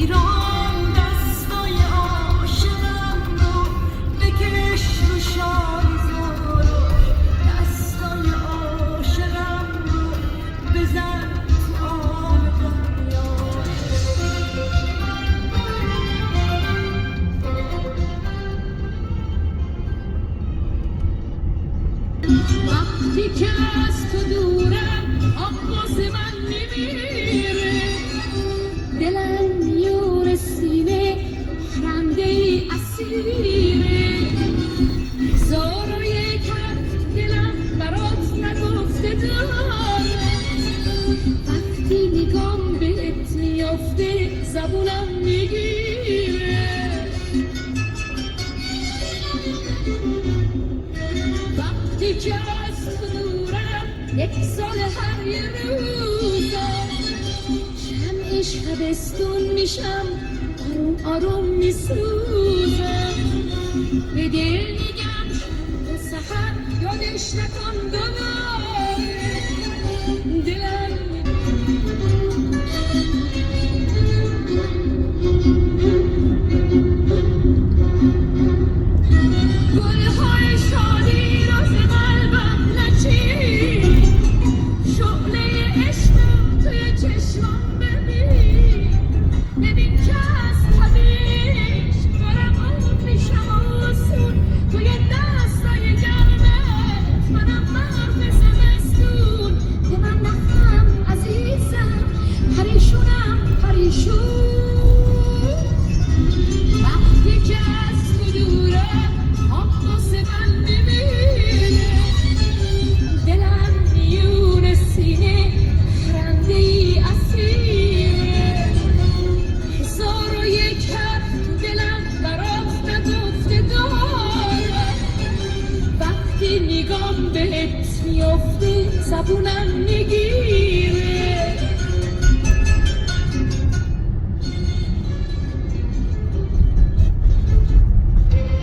ایران دستای عاشقم رو بکش رو شاهزارو، دستای عاشقم رو بزن تو آب دریاش. وقتی که از تو دورم آواز من میمیره، دلم میون سینه خنده ای اسیره. هزار و یک حرف دلم برات نگفته داره، وقتی نگام بهت میافته زبونم میگیره. وقتی که از تو دورم یک سال هر یه روزا، شمع شبستون میشم آروم آروم میسوزم. به دل میگم تو سحر یادش نکن دوباره، دلم گلهای شادی راز قلبم نچید، شعله عشقم توی چشمام ببین. ببین که از طبیعش دارم آب میشم آسون، توی دستای گرمت منم مرد زمستون. به من نخم عزیزم، پریشونم پریشون. وقتی که از تو دورم آواز من میمیره، دلم میون سینه خنده ای اسیره. هزار و یک حرف دلم برات نگفته داره، وقتی نگام بهت میافته زبونم میگیره.